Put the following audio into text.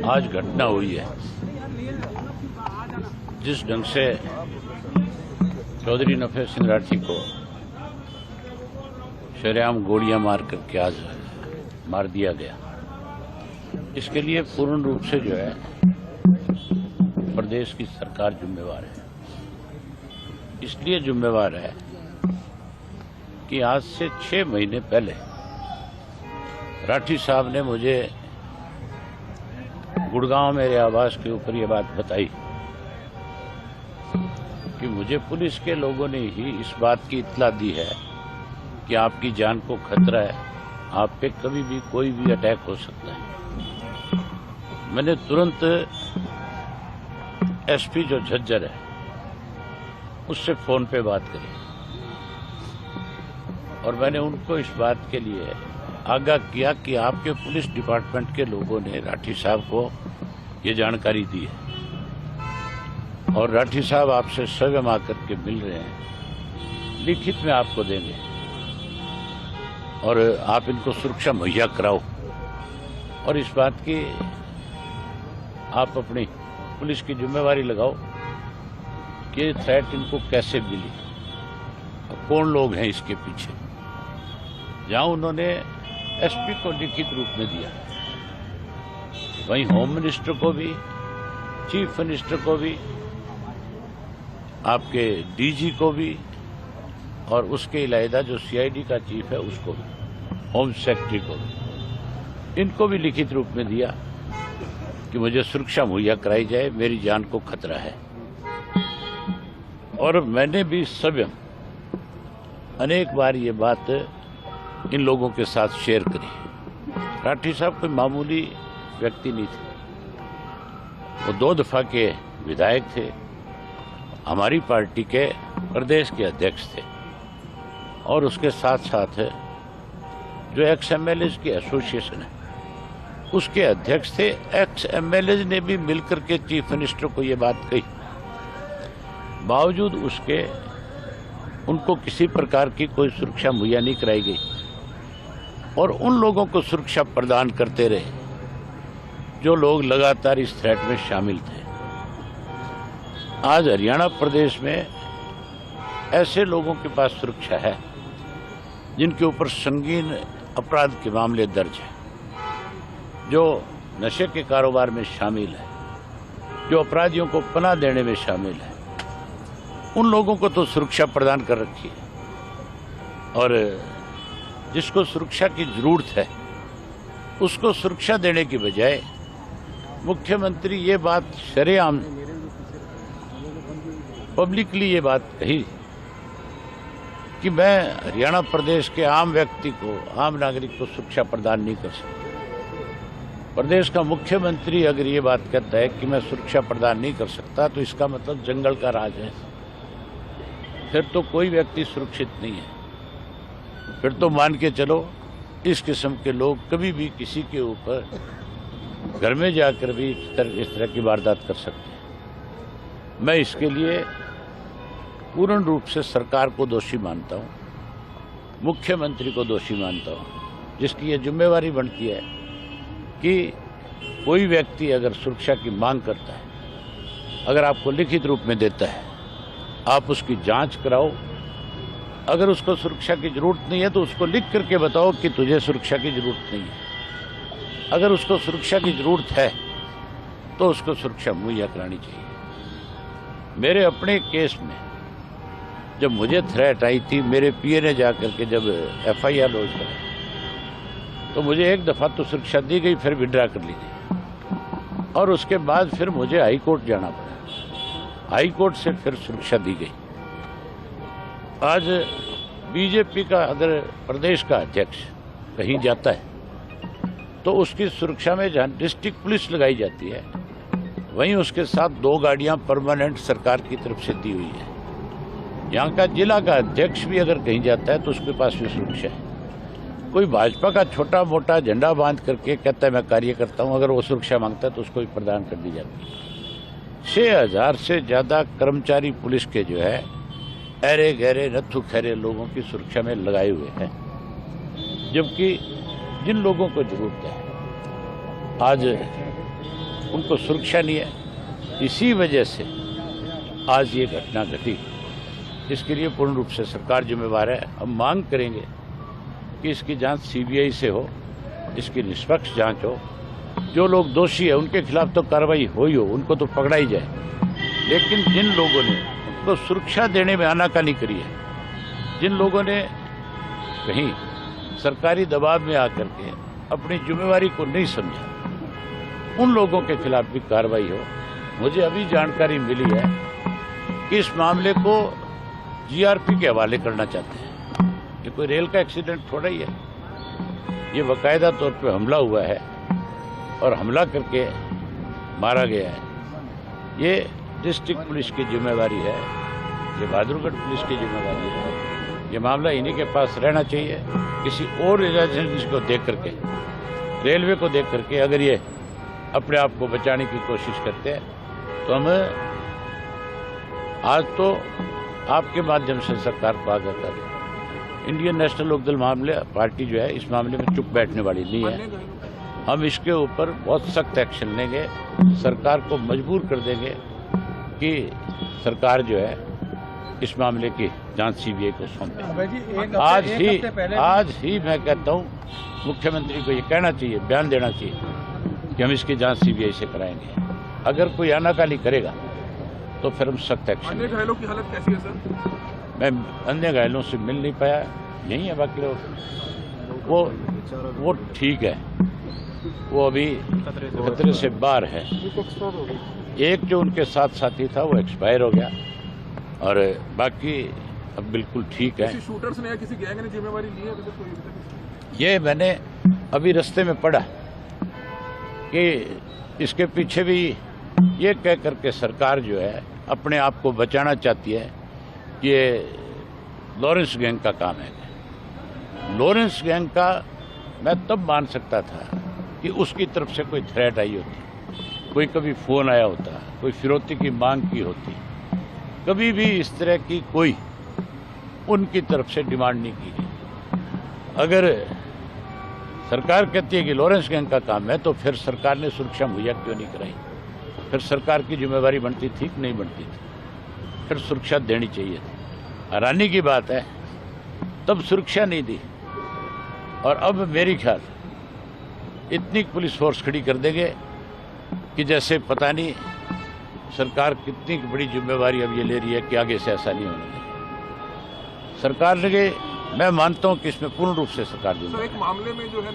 आज घटना हुई है, जिस ढंग से चौधरी नफे सिंह राठी को शरेआम गोलियां मार करके आज मार दिया गया, इसके लिए पूर्ण रूप से जो है प्रदेश की सरकार जिम्मेवार है। इसलिए जिम्मेवार है कि आज से 6 महीने पहले राठी साहब ने मुझे गुड़गांव मेरे आवास के ऊपर ये बात बताई कि मुझे पुलिस के लोगों ने ही इस बात की इत्तला दी है कि आपकी जान को खतरा है, आप पे कभी भी कोई भी अटैक हो सकता है। मैंने तुरंत एसपी जो झज्जर है उससे फोन पे बात करी और मैंने उनको इस बात के लिए आगाह किया कि आपके पुलिस डिपार्टमेंट के लोगों ने राठी साहब को ये जानकारी दी है और राठी साहब आपसे स्वयं आकर के मिल रहे हैं, लिखित में आपको देंगे और आप इनको सुरक्षा मुहैया कराओ और इस बात की आप अपनी पुलिस की जिम्मेवारी लगाओ कि ये थ्रेट इनको कैसे मिली और कौन लोग हैं इसके पीछे। जहां उन्होंने एसपी को लिखित रूप में दिया, वहीं होम मिनिस्टर को भी, चीफ मिनिस्टर को भी, आपके डीजी को भी और उसके इलावा जो सीआईडी का चीफ है उसको भी, होम सेक्रेटरी को भी, इनको भी लिखित रूप में दिया कि मुझे सुरक्षा मुहैया कराई जाए, मेरी जान को खतरा है। और मैंने भी स्वयं अनेक बार ये बात इन लोगों के साथ शेयर करी। राठी साहब कोई मामूली व्यक्ति नहीं थे, वो 2 दफा के विधायक थे, हमारी पार्टी के प्रदेश के अध्यक्ष थे और उसके साथ साथ जो एक्स एमएलए की एसोसिएशन है उसके अध्यक्ष थे। एक्स एमएलए ने भी मिलकर के चीफ मिनिस्टर को ये बात कही, बावजूद उसके उनको किसी प्रकार की कोई सुरक्षा मुहैया नहीं कराई गई और उन लोगों को सुरक्षा प्रदान करते रहे जो लोग लगातार इस थ्रेट में शामिल थे। आज हरियाणा प्रदेश में ऐसे लोगों के पास सुरक्षा है जिनके ऊपर संगीन अपराध के मामले दर्ज हैं, जो नशे के कारोबार में शामिल है, जो अपराधियों को पनाह देने में शामिल है, उन लोगों को तो सुरक्षा प्रदान कर रखी है और जिसको सुरक्षा की जरूरत है उसको सुरक्षा देने की बजाय मुख्यमंत्री ये बात शरेआम पब्लिकली ये बात कही कि मैं हरियाणा प्रदेश के आम व्यक्ति को, आम नागरिक को सुरक्षा प्रदान नहीं कर सकता। प्रदेश का मुख्यमंत्री अगर ये बात कहता है कि मैं सुरक्षा प्रदान नहीं कर सकता तो इसका मतलब जंगल का राज है, फिर तो कोई व्यक्ति सुरक्षित नहीं है। फिर तो मान के चलो इस किस्म के लोग कभी भी किसी के ऊपर घर में जाकर भी इस तरह की वारदात कर सकते हैं। मैं इसके लिए पूर्ण रूप से सरकार को दोषी मानता हूं, मुख्यमंत्री को दोषी मानता हूं, जिसकी ये जिम्मेवारी बनती है कि कोई व्यक्ति अगर सुरक्षा की मांग करता है, अगर आपको लिखित रूप में देता है, आप उसकी जांच कराओ। अगर उसको सुरक्षा की जरूरत नहीं है तो उसको लिख करके बताओ कि तुझे सुरक्षा की जरूरत नहीं है। अगर उसको सुरक्षा की जरूरत है तो उसको सुरक्षा मुहैया करानी चाहिए। मेरे अपने केस में जब मुझे थ्रेट आई थी, मेरे पीए ने जाकर के जब एफआईआर लॉन्च करा तो मुझे एक दफा तो सुरक्षा दी गई, फिर विड्रा कर ली गई और उसके बाद फिर मुझे हाई कोर्ट जाना पड़ा, हाई कोर्ट से फिर सुरक्षा दी गई। आज बीजेपी का अगर प्रदेश का अध्यक्ष कहीं जाता है तो उसकी सुरक्षा में जहां डिस्ट्रिक्ट पुलिस लगाई जाती है, वहीं उसके साथ 2 गाड़ियां परमानेंट सरकार की तरफ से दी हुई है। यहाँ का जिला का अध्यक्ष भी अगर कहीं जाता है तो उसके पास भी सुरक्षा है। कोई भाजपा का छोटा मोटा झंडा बांध करके कहता है मैं कार्य करता हूँ, अगर वो सुरक्षा मांगता है तो उसको भी प्रदान कर दी जाती है। 6000 से ज़्यादा कर्मचारी पुलिस के जो है अरे गहरे नत्थु खैरे लोगों की सुरक्षा में लगाए हुए हैं, जबकि जिन लोगों को जरूरत है आज उनको सुरक्षा नहीं है। इसी वजह से आज ये घटना घटी। इसके लिए पूर्ण रूप से सरकार जिम्मेवार है। हम मांग करेंगे कि इसकी जांच सीबीआई से हो, इसकी निष्पक्ष जांच हो। जो लोग दोषी है उनके खिलाफ तो कार्रवाई हो ही हो, उनको तो पकड़ा ही जाए। लेकिन जिन लोगों ने उनको सुरक्षा देने में आनाकानी करी है, जिन लोगों ने कहीं सरकारी दबाव में आकर के अपनी जिम्मेवारी को नहीं समझा, उन लोगों के खिलाफ भी कार्रवाई हो। मुझे अभी जानकारी मिली है कि इस मामले को जीआरपी के हवाले करना चाहते हैं। ये कोई रेल का एक्सीडेंट थोड़ा ही है, ये बाकायदा तौर पे हमला हुआ है और हमला करके मारा गया है। ये डिस्ट्रिक्ट पुलिस की जिम्मेवारी है, ये बहादुरगढ़ पुलिस की जिम्मेवारी है। ये मामला इन्हीं के पास रहना चाहिए। किसी और एजेंसी को देख करके, रेलवे को देख करके अगर ये अपने आप को बचाने की कोशिश करते हैं तो हम आज तो आपके माध्यम से सरकार को आगाह करें। इंडियन नेशनल लोकदल मामले पार्टी जो है इस मामले में चुप बैठने वाली नहीं है। हम इसके ऊपर बहुत सख्त एक्शन लेंगे, सरकार को मजबूर कर देंगे कि सरकार जो है इस मामले की जांच सीबीआई को सौंपे। आज ही मैं कहता हूँ मुख्यमंत्री को ये कहना चाहिए, बयान देना चाहिए कि हम इसकी जांच सीबीआई से कराएंगे। अगर कोई आनाकानी करेगा तो फिर हम सख्त एक्शन। अन्य घायलों की हालत कैसी है सर? मैं अन्य घायलों से मिल नहीं पाया, यही है बाकी लोग। वो ठीक है, वो अभी खतरे से बाहर है। एक जो उनके साथ साथी था वो एक्सपायर हो गया और बाकी अब बिल्कुल ठीक है। किसी शूटर्स ने या किसी गैंग ने जिम्मेवारी ली है? ये मैंने अभी रास्ते में पढ़ा कि इसके पीछे भी ये कह करके सरकार जो है अपने आप को बचाना चाहती है कि ये लॉरेंस गैंग का काम है। लॉरेंस गैंग का मैं तब मान सकता था कि उसकी तरफ से कोई थ्रेट आई होती, कोई कभी फ़ोन आया होता, कोई फिरौती की मांग की होती। कभी भी इस तरह की कोई उनकी तरफ से डिमांड नहीं की गई। अगर सरकार कहती है कि लॉरेंस गैंग का काम है तो फिर सरकार ने सुरक्षा मुहैया क्यों नहीं कराई? फिर सरकार की जिम्मेवारी बनती थी कि नहीं बनती थी? फिर सुरक्षा देनी चाहिए थी। हैरानी की बात है तब सुरक्षा नहीं दी और अब मेरी ख्याल इतनी पुलिस फोर्स खड़ी कर देंगे कि जैसे पता नहीं सरकार कितनी बड़ी जिम्मेवारी अब ये ले रही है कि आगे से ऐसा नहीं होना चाहिए। सरकार ने, मैं मानता हूं कि इसमें पूर्ण रूप से सरकार जिम्मेदार है। एक मामले में जो है